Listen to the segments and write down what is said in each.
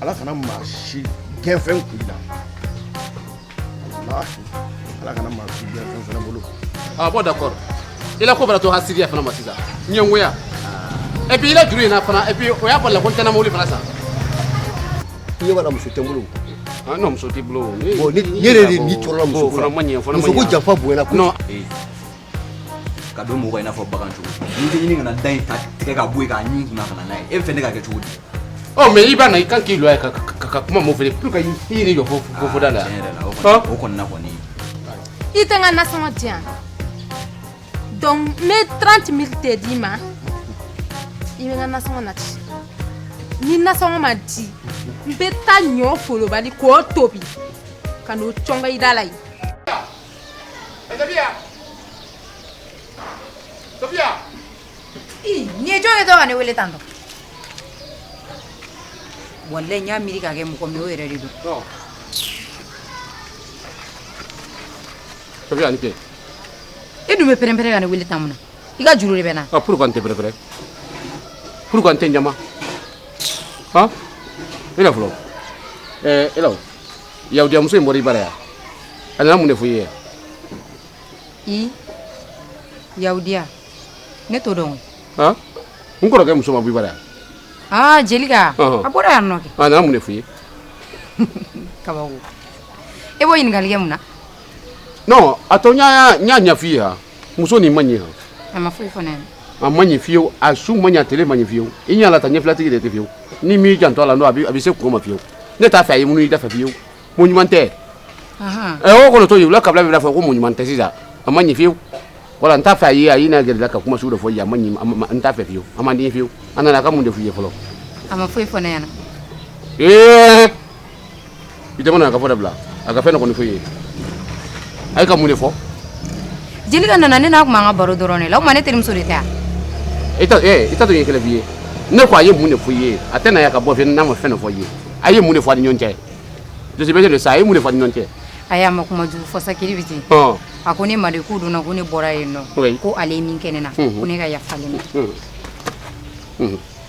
ala kana maa si gɛnfɛn kun i la walahi ala kana maa si gɛnfɛn fana bolo. Ah bon d'accord. Il a combien de temps à Syrie fana ma sisan. Nyengoya. Et puis il a duré na fana et puis o y'a pas la contenant moli fana sa. Ni wala muso tɛ n bolo. Ah non muso t'i bolo. Bon ni yɛrɛ de ni cɔrɔla muso fana man ɲɛ fana man ɲɛ. Muso ko janfa bonyana ko. Non. Ka don mɔgɔ in n'a fɔ bagan cogo. Ni tɛ ɲini kana da in ta tigɛ ka bɔ yen k'a ɲin kunna ka na n'a ye. E bɛ fɛ ne ka kɛ cogo di? Oh mais il va na kan k'i loyer ka kuma mo fere pour que i ni jɔ fo da la. O kɔni na kɔni. I tɛ n ka nasɔngɔ di yan. Donc n bɛ 30 000 de d'i ma i bɛ n ka nasɔngɔ nati. Ni nasɔngɔ ma di n bɛ taa ɲɔ folobali k'o tobi ka n'o cɔngɔ i da la yen. Sofia. Ni ye jɔn ye tɔ ka ne wele tan tɔ. Wallahi n y'a miiri k'a kɛ mɔgɔ min o yɛrɛ de don. Sofia ni kɛ. E dun bɛ pɛrɛn-pɛrɛn ka ne wele tan mun na? I ka juru de bɛ na. Ah pourquoi n tɛ pɛrɛn-pɛrɛn? Pourquoi n tɛ ɲama? Ah? I na fɔlɔ. Elaw. Yahudiya muso in bɔra i bara yan. A nana mun de fɔ i ye? I Yahudiya. Ne t'o dɔn. Ah? N kɔrɔkɛ muso ma bɔ i bara yan. Ah Jelika. A bɔra yan nɔ kɛ. A nana mun de fɔ i ye? Kabako. E b'o ɲininkali kɛ mun na? Non, a tɔ n y'a ɲɛf'i ye ha. Muso nin man ɲi ha. A ma foyi fɔ ne ɲɛna. A man ɲi fiyewu, a su man ɲi, a tele man ɲi fiyewu. I ɲɛ la ta ɲɛfilatigi de tɛ fiyewu. Ni m'i janto a la non a bɛ se kungo ma fiyewu. Ne t'a fɛ a ye mun i da fɛ fiyewu. Mun ɲuman tɛ. O kɔni t'o ye wula kabila bɛ fɔ ko mun ɲuman tɛ sisan. A man ɲi fiyewu. Wala n t'a fɛ a ye a y'i na gɛrɛ la ka kuma sugu dɔ fɔ i ye a man ɲi n t'a fɛ fiyewu. A man di n ye fiyewu. A nana a ka mun de f'i ye fɔlɔ? A ma foyi fɔ ne ɲɛna. I tɛ mana a ka fɔ dabila. A ka fɛn dɔ kɔni fɔ i ye. A ye ka mun de fɔ? Jelika nana ne n'a kun b'an ka baro dɔrɔn de la o tuma ne terimuso de tɛ yan. I t'a dɔn ye kɛlɛ f'i ye. Ne ko a ye mun de fɔ i ye a tɛ na ya ka bɔ fɛ n'a ma fɛn dɔ fɔ i ye. A ye mun de fɔ a ni ɲɔgɔn cɛ? Je suis de ça a ye mun de fɔ a ni ɲɔgɔn cɛ? A y'a ma kuma jugu fɔ sa kiri bi ten. A ko ne ma de k'u donna ko ne bɔra yen nɔ. Ko ale ye min kɛ ne na ko ne ka yafa ale ma.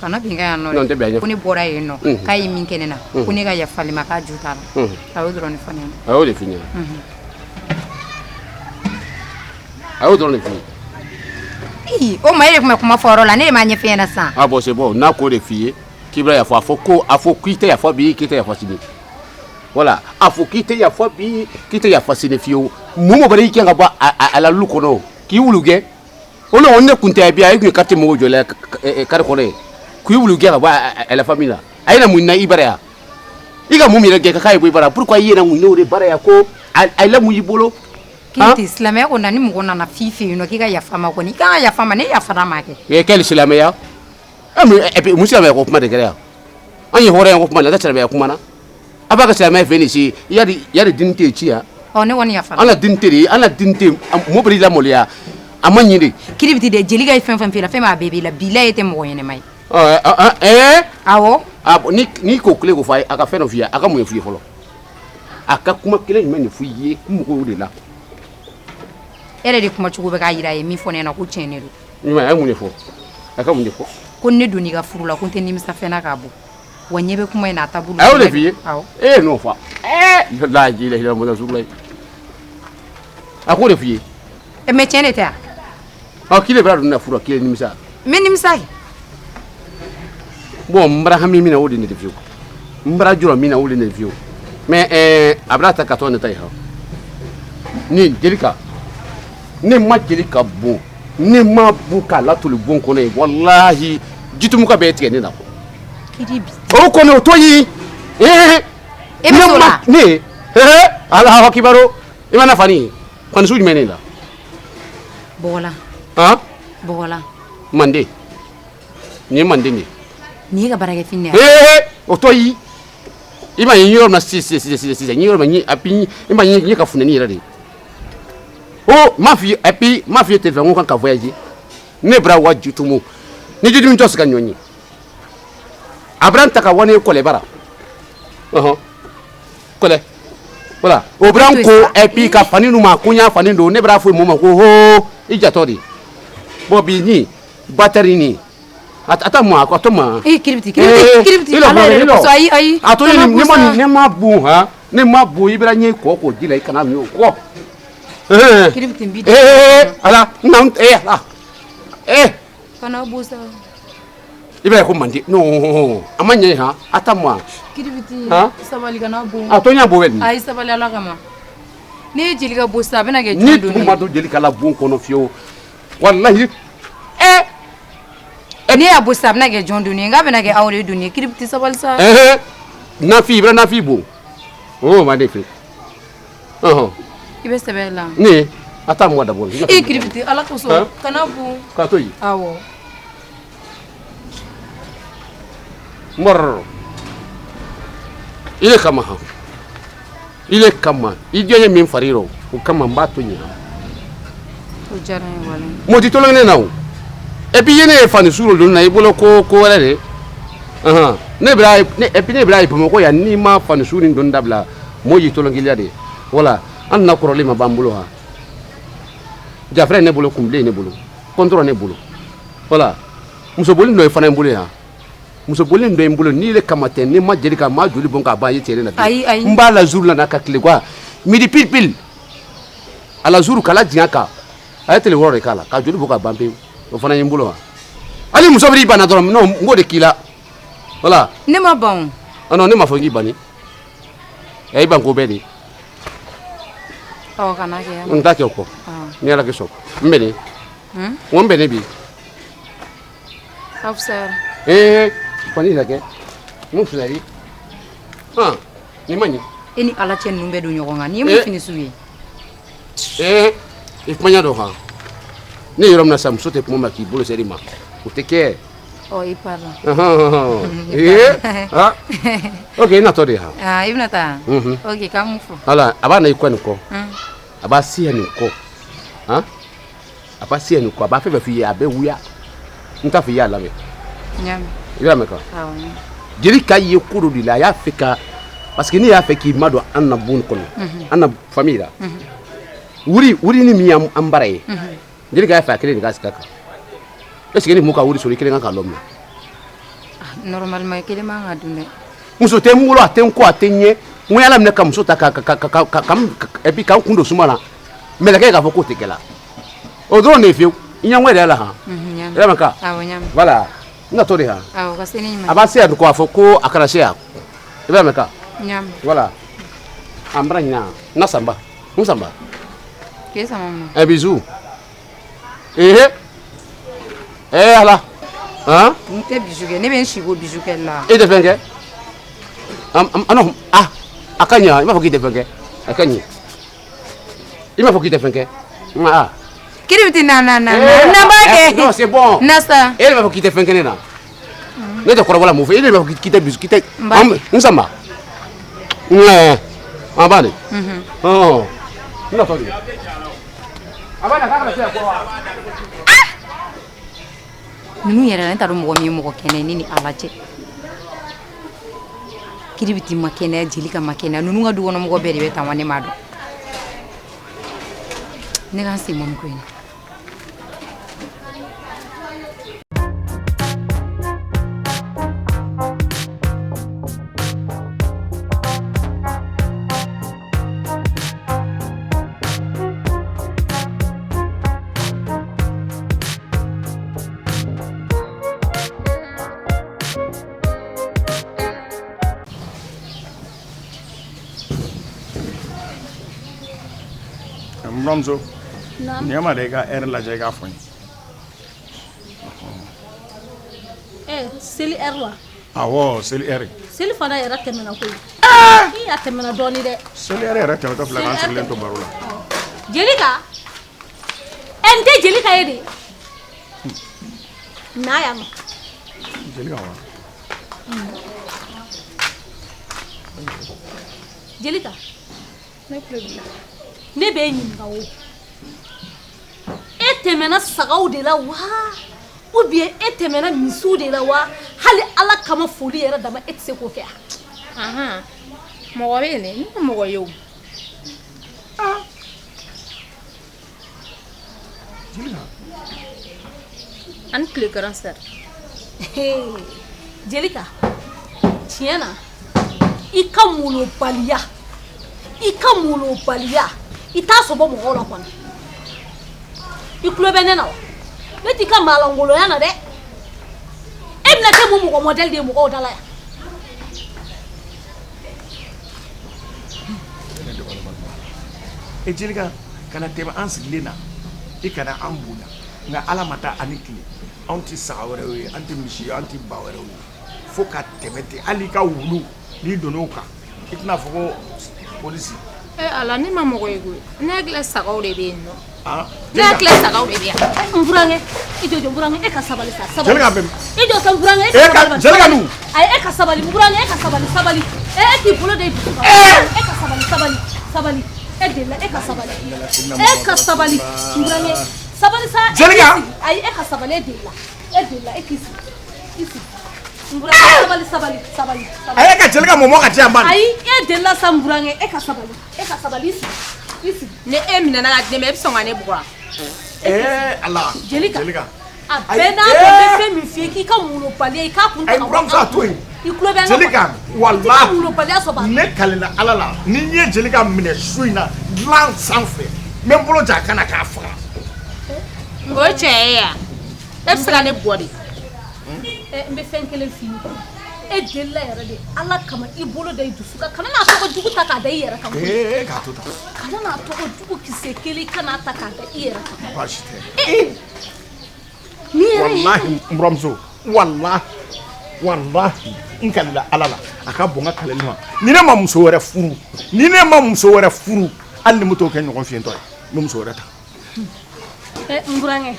Kana bin ka yan nɔ ko ne bɔra yen nɔ k'a ye min kɛ ne na ko ne ka yafa ale ma k'a ju t'a la. A y'o dɔrɔn de fɔ ne ɲɛna. A y'o de f'i ɲɛna. A y'o dɔrɔn de f'i ye. O ma e de tun bɛ kuma fɔ yɔrɔ la ne de m'a ɲɛf'i ɲɛna sisan. Ah bon c'est bon n'a k'o de f'i ye k'i bɛna yafa a fɔ k'i tɛ yafa bi k'i tɛ yafa sini. Voilà a fɔ k'i tɛ yafa bi k'i tɛ yafa sini fiyewu. Mun mɔgɔ y'i kɛ ka bɔ a la lu kɔnɔ k'i wulu gɛn. O la o ne kun tɛ bi a ye kun ye carte mɔgɔw jɔ la kari kɔnɔ ye k'i wulu gɛn ka bɔ a la famille la. A ye na mun na i bara yan? I ka mun yɛrɛ gɛn k'a ye bɔ i bara pourquoi i ye na mun n'o de bara yan ko a la mun y'i bolo? K'i silamɛya ko na ni mɔgɔ nana f'i fɛ yen nɔ k'i ka yafa ma kɔni i kan ka yafa ma ne yafara ma kɛ. Quel silamɛya? Mun silamɛya ko kuma de kɛra yan? An ye hɔrɔnya ko kuma na, a tɛ silamɛya kuma na. A b'a ka silamɛya fɛ nin si yari dini tɛ ci yan. Ne kɔni yafara. An ka dini tɛ de, an ka dini tɛ mɔgɔ bɛ lamɔliya a ma ɲi de. Kiri bi de Jelika ye fɛn fɛn f'i la fɛn b'a bɛɛ b'i la bilahi e tɛ mɔgɔ ɲɛnɛma ye. Awɔ. N'i k'o kelen ko fɔ a ye a ka fɛn dɔ f'i ye a ka mun ye f'i ye fɔlɔ? A ka kuma kelen jumɛn de f'i ye mɔgɔw de la? E yɛrɛ de kuma cogo bɛ k'a yira a ye min fɔ ne ɲɛna ko tiɲɛ de don. A ye mun de fɔ? A ka mun de fɔ? Ko ne donn'i ka furu la ko n tɛ nimisa fɛn na k'a bɔ wa ɲɛ bɛ kuma in na a taabolo. A y'o de f'i ye? Awɔ. N'o fɔ. La ilaha illallah Rasulullah. A k'o de f'i ye? Mais tiɲɛ de tɛ wa? K'i de bɛna don ne ka furu la k'i ye nimisa? N bɛ nimisa kɛ. Bon n bara hami min na o de ne de fiyewu. N bara jɔrɔ min na o de ne de fiyewu. Mais a bɛna ta ka tɔ ne ta ye ha. Ni Jelika. Ne ma Jelika bon. Ne ma bon k'a latoli bon kɔnɔ ye walahi jitumuka bɛ tigɛ ne la. Kiri bi. O kɔni o to yen. E bɛ so la? Ne Alahu akibaro i ma nafa ni kɔni sugu jumɛn ne la? Bɔgɔla. Bɔgɔla. Mande. Nin ye Mande de. Nin ye ka baarakɛfini de ye. O to yen. I ma ye yɔrɔ min na sisan yɔrɔ min a bi i ma ye ka funɛni yɛrɛ de. M'a f'i ye et puis m'a f'i ye tɛ fɛ n ko kan ka voyager. Ne bara wa jitumu. Ni jitumu tɔ se ka ɲɔn ye. A bɛra n ta ka wani ye kɔlɛ bara. Kɔlɛ. Voilà. O bɛra n ko et puis ka fani nu ma ko n y'a fani don ne bɛra fɔ mɔgɔ ma ko i jatɔ de. Bon bi ni batterie ni Attends-moi, attends-moi. Kiribiti. Ala yɛrɛ de kosɔn ayi. A to ne ma bon ha. Ne ma bon i bɛra ɲɛ kɔ di la i kana mi o kɔ. Kiribiti bi. Ala non ala. Kana bo sa. I bɛ ko mandi. Non, a ma ɲɛ ha. Attends-moi. Kiribiti. Sabali kana bon. A to ɲɛ bon wɛrɛ. Ayi sabali ala kama. Ne jeli ka bo sa a bɛna kɛ ni tun ma don jeli ka la bon kɔnɔ fiyewu. Wallahi. Ne y'a bo sa a bɛna kɛ jɔn dun ye nka bɛna kɛ aw de dun ye kiribiti sabali sa. Nafi i bɛra nafi bon. Oh ma de fɛ. I bɛ sɛbɛn la. Ne attends-moi d'abord. Kiribiti ala kosɔn kana bon. Ka to yen. Awɔ. Mor. Ile kama ha. Ile kama. I jɛ ye min fariro. O kama n b'a to yen. O diyara n ye wale. Moti tolon ne na o. Et puis ye ne fani suru dun na i bolo ko wɛrɛ de. Ne bira ye Bamakɔ yan n'i ma fani suru nin dɔn dabila mo y'i tolon giliya de. Voilà. An na kɔrɔlen ma b'an bolo ha. Jafra ne bolo kunbilen ne bolo. Contrôle ne bolo. Voilà. Muso boli dɔ ye fana n bolo ha. Muso boli dɔ ye n bolo n'i le kama tɛ ne ma jeli ka ma joli bɔn k'a ban ye cɛlen na. Ayi. N b'a la jour la n'a ka tile quoi. Midi pile pile. A la jour kala diɲɛ kan. A ye tile wɔɔrɔ de k'a la ka joli bɔ k'a ban pewu. O fana ye n bolo wa. Hali muso b'i bana dɔrɔn non n k'o de k'i la. Voilà. Ne ma ban. Non ne ma fɔ k'i bani. I ban ko bɛɛ de. Kana kɛ. N t'a kɛ o kɔ. Ni Ala kɛ sɔn. N bɛ ne. N bɛ ne bi. Aw fisayara. Kɔni lajɛ. Mun fisayari. Nin ma ɲi. E ni Ala cɛ ninnu bɛɛ don ɲɔgɔn kan. Nin ye mun fini sugu ye. I kuma ɲɛ dɔn ha. Ne yɔrɔ min na sa muso tɛ kuma ma k'i bolo seri ma. O tɛ kɛ. I parla. Ok, i natɔ de ha. I bɛna taa. Ok, k'an mun fɔ. Ala a b'a na i kɔ nin kɔ. A b'a siya nin kɔ. A b'a siya nin kɔ a b'a fɛn fɛn f'i ye a bɛ wuya. N t'a fɔ i y'a lamɛn. I y'a mɛn kan. Jeli ka ye ko dɔ de la a y'a fɛ ka parce que ne y'a fɛ k'i ma don an na bon kɔnɔ an na famille la. Wuri ni min y'an bara ye. Jeli ka y'a fɛ a kelen de ka sigi a kan. Est-ce que ni mun ka wuri sɔrɔ i kelen kan k'a lɔ minɛ. Normalement i kelen man ka dun dɛ. Muso tɛ n bolo a tɛ n kɔ a tɛ n ɲɛ n ko yala minɛ ka muso ta et puis k'an kun don suma na mɛlɛkɛ k'a fɔ k'o tɛ kɛla o dɔrɔn de ye fiyewu i ɲɛ ŋɔni yɛrɛ la han. I y'a mɛn ka. Voilà n ka to de han. A b'a se yan k'a fɔ ko a kana se yan i b'a mɛn ka. Voilà an bara ɲina n sanba n sanba. K'e sama mun. Bisous. Ala. N tɛ bisu kɛ ne bɛ n si ko bisu kɛ la. E tɛ fɛn kɛ. Non a ka ɲɛ i m'a fɔ k'i tɛ fɛn kɛ a ka ɲɛ i m'a fɔ k'i tɛ fɛn kɛ. Kiribiti na b'a kɛ. Non c'est bon. Nasa. E de b'a fɔ k'i tɛ fɛn kɛ ne na. Ne tɛ kɔrɔbɔla mun fɔ e de b'a fɔ k'i tɛ bisu k'i tɛ. N sanba. An b'a de. N na fɔ de. A b'a na k'a kana se yan kɔrɔ wa. Ninnu yɛrɛ la ne t'a dɔn mɔgɔ min ye mɔgɔ kɛnɛ ne ni Ala cɛ. Kiribiti ma kɛnɛya jeli ka ma kɛnɛya ninnu ka du kɔnɔ mɔgɔ bɛɛ de bɛ tan wa ne m'a dɔn. Ne ka n sen bɔ nin ko in na. Ramzo, nyama de ka er la jega fo ni. Seli er la. Awo, seli er. Seli fana era temena ko. Ki ya temena doni de. Seli er era temena to flagan seli to barula. Jelika. Ende Jelika yedi. Na ya ma. Jelika wa. Jelika. No problem. Ne bɛ ɲininka o e tɛmɛna sagaw de la wa ou bien e tɛmɛna misiw de la wa hali Ala kama foli yɛrɛ dama e tɛ se k'o kɛ mɔgɔ bɛ yen dɛ ne ko mɔgɔ ye o ani tile 47 Jelika tiɲɛ na i ka molobaliya i t'a sɔbɔ mɔgɔw la kɔni i tulo bɛ ne na wa ne t'i ka maalangoloya na dɛ e bɛna kɛ mun mɔgɔ modèle de ye mɔgɔw da la yan Jelika kana tɛmɛ an sigilen na i kana an bonya nka ala ma taa ani tile anw tɛ saga wɛrɛw ye an tɛ misi ye an tɛ ba wɛrɛw ye fo ka tɛmɛ ten hali ka wulu n'i donn'o kan i tɛna fɔ ko polisi. ala ne ma mɔgɔ ye koyi ne hakili sagaw de bɛ yen nɔ ne Jelika hakili sagaw de bɛ yan n burankɛ i jɔ burankɛ e ka sabali sa sabali Jelika bɛ i jɔ sa burankɛ Jelika nu ayi e ka sabali burankɛ e ka sabali e k'i bolo de dusu kan e ka sabali e de la e ka sabali burankɛ sabali sa Jelika ayi e ka sabali e de la e k'i sigi burankɛ sabali a ye ka Jelika mɔmɔ ka diya man ayi e de la sa burankɛ e ka sabali i sigi ne e minɛ na ka di ne ma e bɛ sɔn ka ne bugɔ ala Jelika a Ayi, bɛɛ n'a fɔ bɛ fɛn min f'i ye k'i ka molobaliya i k'a kun ta ka bɔ buramuso a to yen i tulo bɛ ne Jelika kɔnɔ i t'i ka walahi molobaliya sɔrɔ ne kalela ala la ni n ye Jelika minɛ su in na dilan sanfɛ n bɛ n bolo jan a kana k'a faga o ye tiɲɛ ye yan e bɛ se ka ne bugɔ de n bɛ fɛn kelen f'i ye e delila yɛrɛ de ala kama i bolo da i dusu kan kana n'a tɔgɔ jugu ta k'a da i yɛrɛ kan k'a to tan kana n'a tɔgɔ jugu kisɛ kelen kana ta k'a da i yɛrɛ kan baasi tɛ ni yɛrɛ ye walahi n buramuso walahi n kalela ala la a ka bɔn n ka kaleli ma ni ne ma muso wɛrɛ furu hali ni mo t'o kɛ ɲɔgɔn fiyɛntɔ ye n bɛ muso wɛrɛ ta n burankɛ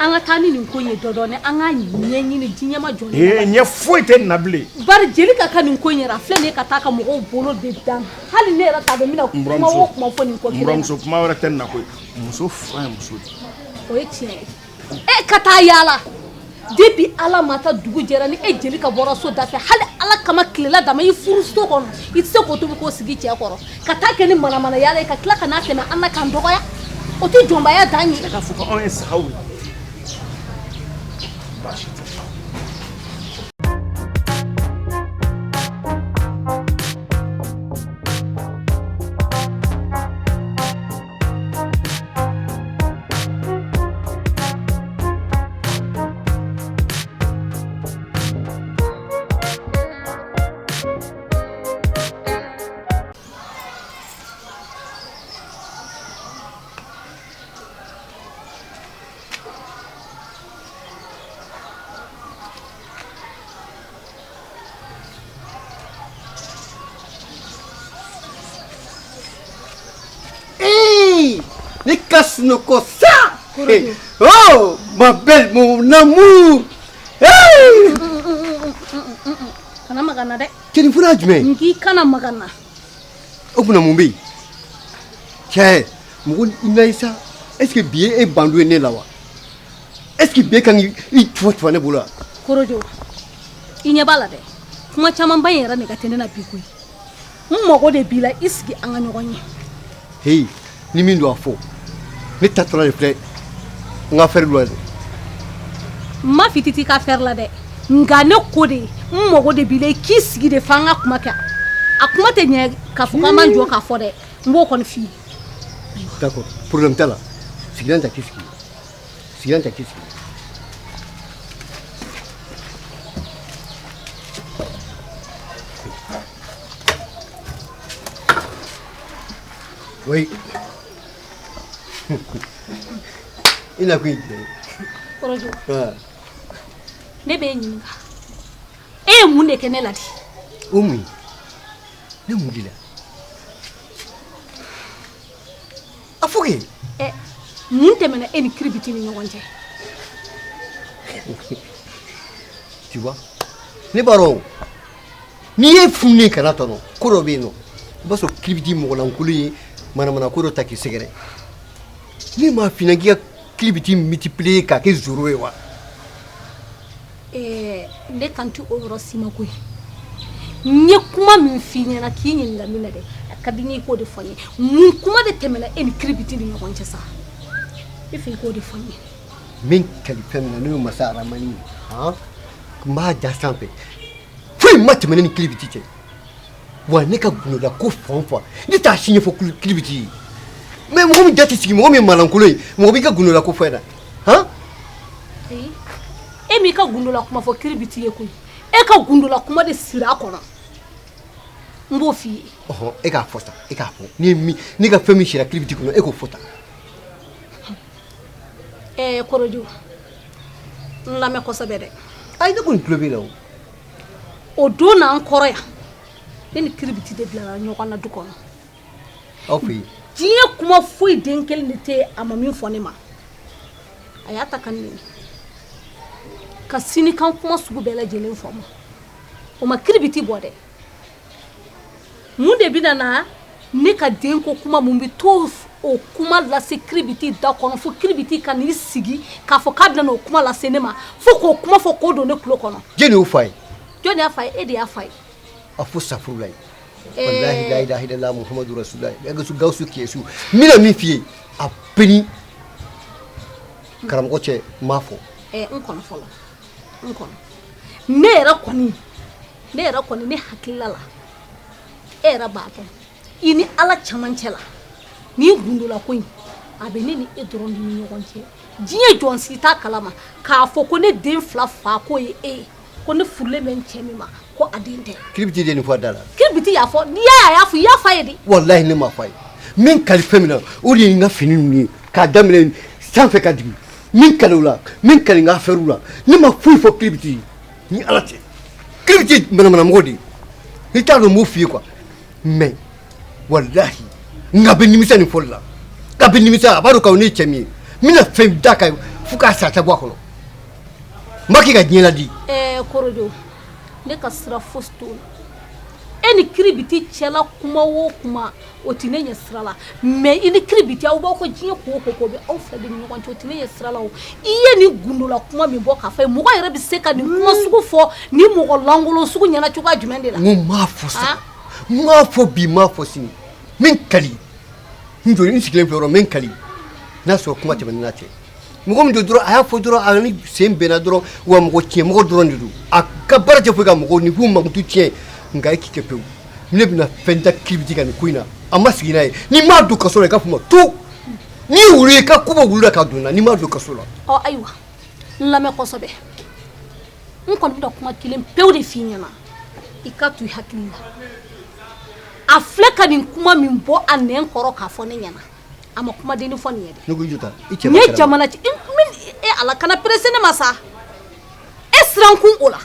an ka taa ni nin ko in ye dɔɔni an ka ɲɛɲini diɲɛ ma jɔ ɲɛ foyi tɛ nin na bilen bari Jelika ka nin ko in yɛrɛ a filɛ nin ye ka taa ka mɔgɔw bolo de dan hali ne yɛrɛ t'a dɔn n bɛna kuma o kuma fɔ nin ko kelen na buramuso kuma wɛrɛ tɛ nin na koyi muso fura ye muso de o ye tiɲɛ ye e ka taa yaala depuis ala ma taa dugu jɛra ni e Jelika bɔra so da fɛ hali ala kama tilela dama i furu so kɔnɔ i tɛ se k'o tobi k'o sigi cɛ kɔrɔ ka taa kɛ ni manamana yaala ye ka tila ka n'a tɛmɛ an na k'an dɔgɔya o tɛ jɔnbaya dan ye k'a fɔ ko anw ye sagaw ye baasi tɛ Ne casse nos ça. Oh, ma belle, mon amour. Hey! kana magana dɛ Kini fura jumɛn? n k'i kana magana O kuna mun bɛ yen? Cɛ, mɔgɔ ina yi sa. Est-ce que bi ye e bandu ye ne la wa? Est-ce que bi kan i tufa ne bolo wa? Korojo i ɲɛ b'a la dɛ kuma caman ba in yɛrɛ ne ka tɛ ne na bi koyi n mago de b'i la i sigi an ka ɲɔgɔn ye Hey, ni min don a fɔ. Ne tatɔla de filɛ n ka fɛrɛ dɔ ye. n ma fititi ka fɛrɛ la dɛ nka ne ko de n mago de b'i la i k'i sigi de f'an ka kuma kɛ a kuma tɛ ɲɛ k'a fɔ k'an b'an jɔ k'a fɔ dɛ n b'o kɔni f'i ye D'accord, problème t'a la. Sigilan ta k'i sigi. Sigilan ta k'i sigi. Oui. Il a pris. Korojo Ah, ne b'e ɲininka e ye mun de kɛ ne la de o mun ye? Ne mun de la? A fɔ kɛ. mun tɛmɛna e ni kiribiti ni ɲɔgɔn cɛ Tu vois? Ne b'a dɔn n'i ye fununen kana tɔnɔ ko dɔ bɛ yen nɔ i b'a sɔrɔ kilibiti mɔgɔlankolon ye manamana ko dɔ ta k'i sɛgɛrɛ ne m'a f'i ɲɛna k'i ka kilibiti multiplier k'a kɛ zoro ye wa? ne kan tɛ o yɔrɔ si ma koyi n ye kuma min f'i ɲɛna k'i ɲininka min na dɛ a ka di n ye i k'o de fɔ n ye mun kuma de tɛmɛna e ni kiribiti ni ɲɔgɔn cɛ sa e fɛ i k'o de fɔ n ye Min kali fɛn min na n'o ye masa aramani ye han m'a da sanfɛ foyi ma tɛmɛ ni kilibiti cɛ wa ne ka gulola ko fan fa ne t'a si ɲɛfɔ kilibiti ye mais mɔgɔ min da tɛ sigi mɔgɔ min malankolo ye mɔgɔ b'i ka gulola ko fɔ ɛ la han e m'i ka gundola kuma fɔ kilibiti ye koyi e ka gundola kuma de siri a kɔnɔ n b'o f'i ye ɔhɔn e k'a fɔ sa e k'a fɔ ne ka fɛn min sira kilibiti kɔnɔ e k'o fɔ ta kɔrɔjo n lamɛn kosɛbɛ dɛ ayi ne kɔni tulo b'i la o don n'an kɔrɔ yan ne ni kilibiti de bilara ɲɔgɔn na du kɔnɔ aw fɛ yen diɲɛ kuma foyi den kelen de tɛ a ma min fɔ ne ma a y'a ta ka nɛni ka sinikan kuma sugu bɛɛ lajɛlen fɔ ma o ma kilibiti bɔ dɛ mun de bɛ na ne ka den ko kuma mun bɛ to o kuma lase kilibiti da kɔnɔ fo kilibiti ka n'i sigi k'a fɔ k'a bɛna o kuma lase ne ma fo k'o kuma fɔ k'o don ne tulo kɔnɔ jɔnni y'o f'a ye jɔnni y'a f'a ye e de y'a f'a ye a fo safurula ye wallahi la ilaha illallah muhammadu rasulullah gawusu kiyesu n bɛna min f'i ye a bɛɛ ni karamɔgɔ cɛ n m'a fɔ n kɔnɔ fɔlɔ n kɔnɔ ne yɛrɛ kɔni ne hakilila la e yɛrɛ b'a dɔn i ni ala camancɛ la ni gundola ko in a bɛ ne ni e dɔrɔn de ni ɲɔgɔn cɛ diɲɛ jɔn si t'a kalama k'a fɔ ko ne den fila fa k'o ye e ye ko ne furulen bɛ n cɛ min ma ko a den tɛ kilibiti de nin fɔ a da la kilibiti y'a fɔ n'i y'a fɔ i y'a fɔ a ye de wallahi ne m'a fɔ a ye min kali fɛn min na o de ye n ka fini ninnu ye k'a daminɛ sanfɛ ka jigin min kali o la min kali n ka affaire la ne ma foyi fɔ kilibiti ni ala cɛ kilibiti manamanamɔgɔ de i t'a dɔn n b'o f'i ye quoi mais wallahi n ka bɛ nimisa nin fɔli la ka bɛ nimisa a b'a dɔn k'aw ne ye cɛ min ye n bɛna fɛn da kan fo k'a sata bɔ a kɔnɔ n b'a kɛ ka diɲɛ ladi kɔrɔjo ne ka sira fosi t'o la e ni kilibiti cɛla kuma o kuma o tɛ ne ɲɛ sira la mais i ni kilibiti aw b'aw ka diɲɛ ko o ko bɛ aw fila de ni ɲɔgɔn cɛ o tɛ ne ɲɛ sira la o i ye nin gundola kuma min bɔ k'a fɔ mɔgɔ yɛrɛ bɛ se ka nin kuma sugu fɔ ni mɔgɔ lankolon sugu ɲɛna cogoya jumɛn de la n m'a fɔ sa n m'a fɔ bi n m'a fɔ sini min kali n jɔ n sigilen filɛ yɔrɔ min kali n'a sɔrɔ kuma tɛmɛna n'a cɛ mɔgɔ min don dɔrɔn a y'a fɔ dɔrɔn a ni sen bɛnna dɔrɔn wa mɔgɔ tiɲɛmɔgɔ dɔrɔn de don a ka baara tɛ foyi ka mɔgɔw ni k'u makutu tiɲɛ nka e k'i kɛ pewu ne bɛna fɛn da kilibiti ka nin ko in na a ma sigi n'a ye n'i m'a don kaso la i ka fɔ ma to n'i wulu i ka ko bɔ wulu la ka don n na n'i m'a don kaso la. ɔ ayiwa n lamɛn kosɛbɛ n kɔni bɛna kuma kelen pewu de f'i ɲɛna i ka to i hakili la a filɛ ka nin kuma min bɔ a nɛn kɔrɔ k'a fɔ ne ɲɛna a ma kumadenni fɔ nin ye dɛ. ne ko i jɔ ta i cɛ n ye jamana ci ala kana presse ne ma sa e siran kun o la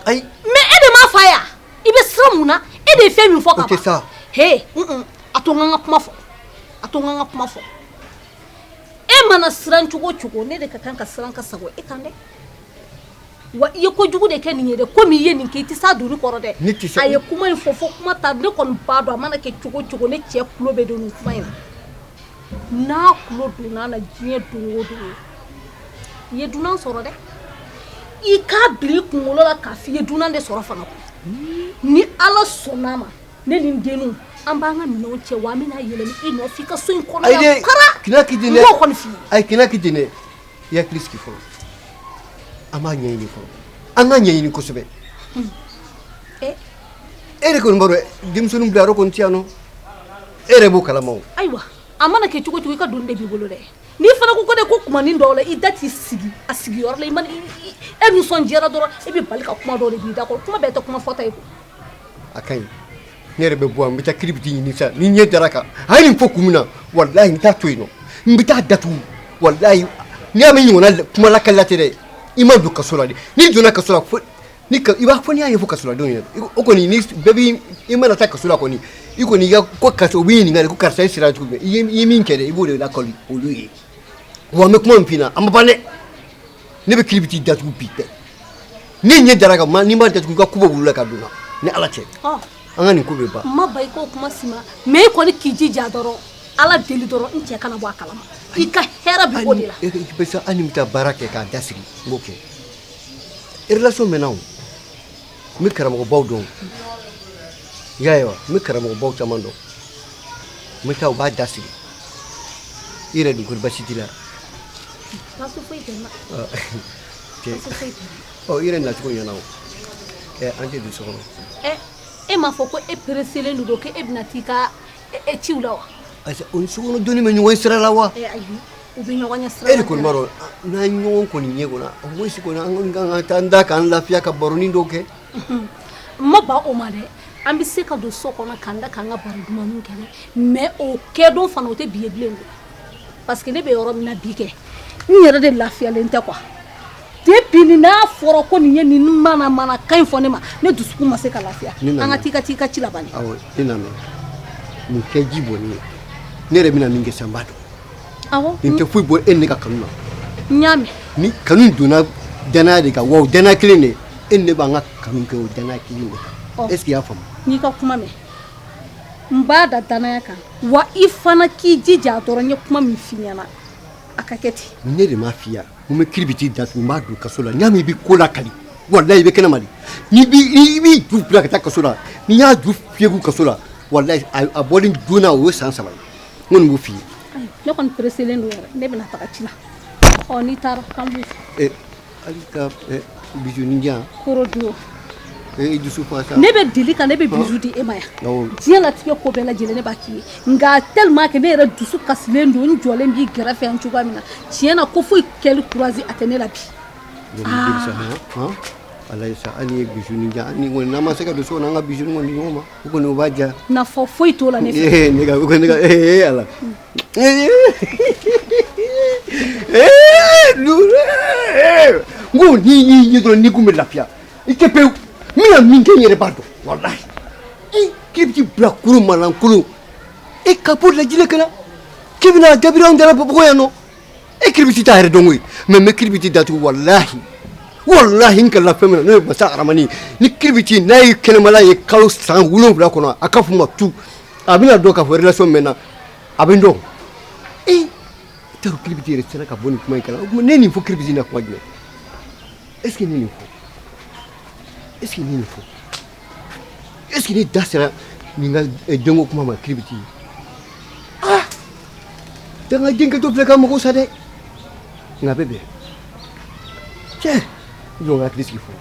ayi mais e de m'a fɔ a ye i bɛ siran mun na e de ye fɛn min fɔ ka ban o tɛ sa he a to n ka kuma fɔ e mana siran cogo o cogo ne de ka kan ka siran ka sago e kan dɛ wa i ye kojugu de kɛ nin ye dɛ komi i ye nin kɛ i tɛ s'a doni kɔrɔ dɛ a ye kuma in fɔ kuma ta ne kɔni b'a dɔn a mana kɛ cogo o cogo ne cɛ tulo bɛ don nin kuma in na n'a tulo donna a la diɲɛ don o don i ye dunan sɔrɔ dɛ i k'a bila i kunkolo la k'a fɔ i ye dunan de sɔrɔ fana ni ala sɔnn'a ma ne ni n denninw an b'an ka minɛnw cɛ wa an bɛna yɛlɛma i nɔfɛ i ka so in kɔnɔ yan kara n b'o kɔni f'i ye. ayi kɛnɛ k'i ten dɛ i hakili sigi fɔlɔ an b'a ɲɛɲini fɔlɔ an ka ɲɛɲini kosɛbɛ e de kɔni b'a dɔn denmisɛnninw bila yɔrɔ kɔni tɛ yan nɔ e yɛrɛ b'o kalama o. ayiwa a mana kɛ cogo cogo i ka doni de b'i bolo dɛ n'i fana ko de ko kumanin dɔw la i da t'i sigi a sigiyɔrɔ la e nisɔndiyara dɔrɔn e bɛ bali ka kuma dɔw de b'i da kɔrɔ kuma bɛɛ tɛ kuma fɔta ye ko. a ka ɲi ne yɛrɛ bɛ bɔ yan n bɛ taa kilibiti ɲini sa ni ɲɛ dara kan a ye nin fɔ kun min na walahi n t'a to yen nɔ n bɛ taa datugu walahi n'i y'a mɛn ɲɔgɔnna kuma lakalila tɛ dɛ i ma don kaso la de n'i donna kaso la i b'a fɔ n'i y'a ye fɔ kaso la denw ɲɛna o kɔni ni bɛɛ b'i i mana taa kaso la kɔni i kɔni i ka ko karisa u b'i ɲininka de ko karisa i sera cogo min i ye min kɛ dɛ i b'o de lakɔli olu ye wa n bɛ kuma min f'i ɲɛna a ma ban dɛ ne bɛ kilibiti datugu bi dɛ ni ɲɛ dara kan n'i ma datugu i ka ko bɔ wulu la ka don na ni ala cɛ an ka nin ko bɛ ban. n ma ba i k'o kuma si ma mais i kɔni k'i jija dɔrɔn ala deli dɔrɔn n cɛ kana bɔ a kalama i ka hɛrɛ bɛ o de la. bɛsa hali ni bɛ taa baara kɛ k'a da sigi n b'o kɛ relation mɛnna o n bɛ karamɔgɔbaw dɔn i y'a ye wa n bɛ karamɔgɔbaw caman dɔn n bɛ taa u b'a da sigi i yɛrɛ dun kɔni basi t'i la. baasi foyi tɛ n na. baasi foyi tɛ n na. ɔ yɛrɛ nacogo ɲɛna o an tɛ don so kɔnɔ e m'a fɔ ko e pereselen don ko e bɛna t'i ka ciw la wa ayisa o ni so kɔnɔ donni bɛ ɲɔgɔn sira la wa ayi u bɛ ɲɔgɔn ɲɛ sira e de kɔni b'a dɔn n'an ɲɔgɔn kɔni ɲɛ kɔnɔ o mosi kɔni an kɔni kan ka taa an da k'an lafiya ka baronin dɔw kɛ n ma ban o ma dɛ an bɛ se ka don so kɔnɔ k'an da k'an ka baro dumanniw kɛ dɛ mais o kɛ don fana o tɛ bi ye bilen ko parce que ne bɛ yɔrɔ min na bi kɛ n yɛrɛ de lafiyalen tɛ quoi depuis ni n'a fɔra ko nin ye nin mana kan in fɔ ne ma ne dusukun ma se ka lafiya an ka t'i ka ci laban awɔ i na mɛn nin kɛ ji bɔnni ye ne yɛrɛ bɛna min kɛ sisan n b'a dɔn awɔ nin tɛ foyi bɔ e ne ka kanu na n y'a mɛn ni kanu donna danaya de kan wa o danaya kelen de e ne b'an ka kanu kɛ o danaya kelen de est ce que i y'a faamu n'i ka kuma mɛn n b'a da danaya kan wa i fana k'i jija dɔrɔn n ye kuma min f'i ɲɛna a ka kɛ ten ne de m'a f'i ye n bɛ kiribiti datugu n b'a don kaso la n'i y'a mɛn i bɛ ko lakali walayi i bɛ kɛnɛma de n'i b'i ju bila ka taa kaso la n'i y'a ju fiyegu kaso la walayi a bɔli joona o ye san 3 ye n kɔni b'o f'i ye ne kɔni pereselen don yɛrɛ ne bɛna taga ci la ɔ n'i taara k'an b'u fɔ hali ka bisuni di yan koro don i dusu fasa ne bɛ dili kan ne bɛ bisu di e ma yan diɲɛ latigɛ ko bɛɛ lajɛlen ne b'a k'i ye nka tellement que ne yɛrɛ dusu kasilen don n jɔlen b'i kɛrɛfɛ yan cogoya min na tiɲɛ na ko foyi kɛli courage a tɛ ne la bi alayi sa hali ye bisuni di yan ni kɔni n'an ma se ka don so kɔnɔ an ka bisuni kɔni di ɲɔgɔn ma o kɔni o b'a diya nafa foyi t'o la ne fɛ ne ka ala n ko n'i y'i ye dɔrɔn n'i kun bɛ lafiya i tɛ pewu n bɛna min kɛ n yɛrɛ b'a dɔn walahi k'i bɛ t'i bila kurun malankolon e ka bɔ lajinɛ ka na k'i bɛna dabiri anw dala bamakɔ yan nɔ e kiribiti t'a yɛrɛ dɔn koyi mɛ n bɛ kiribiti datugu walahi n kɛlɛla fɛn min na n'o ye masa aramani ni kiribiti n'a ye kɛnɛmala ye kalo san 7 kɔnɔ a ka fɔ ma tu a bɛna dɔn k'a fɔ relation mɛn na a bɛ n dɔn i t'a dɔn kiribiti yɛrɛ sera ka bɔ nin kuma in kalama ne ye nin fɔ kiribiti na kuma jumɛn est ce que ne nin fɔ est ce que ne nin fɔ est ce que ne da sera nin ka denko kuma ma kiribiti ah danga denkɛtɔ filɛ ka mɔgɔw sa dɛ nka a bɛ bɛn cɛ jɔn ka hakili sigi fɔ